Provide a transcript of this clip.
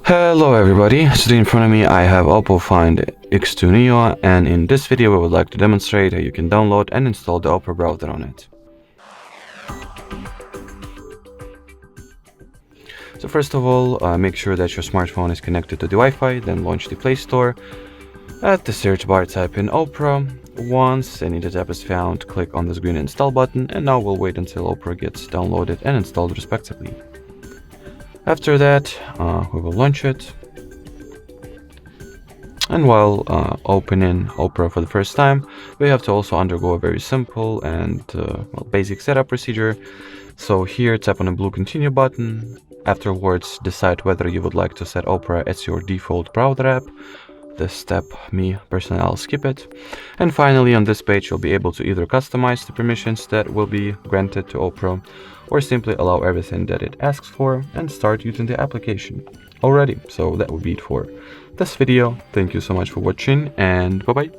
Hello everybody, today in front of me I have OPPO Find X2 Neo, and in this video I would like to demonstrate how you can download and install the Opera browser on it. So first of all, make sure that your smartphone is connected to the Wi-Fi, then launch the Play Store. At the search bar type in Opera. Once any data app is found, click on this green install button, and now we'll wait until Opera gets downloaded and installed respectively. After that, we will launch it. And while opening Opera for the first time, we have to also undergo a very simple and basic setup procedure. So here, tap on the blue continue button. Afterwards, decide whether you would like to set Opera as your default browser app. This step, me personally, I'll skip it. And finally, on this page, you'll be able to either customize the permissions that will be granted to Opera, or simply allow everything that it asks for and start using the application. Alrighty, so that would be it for this video. Thank you so much for watching, and bye bye.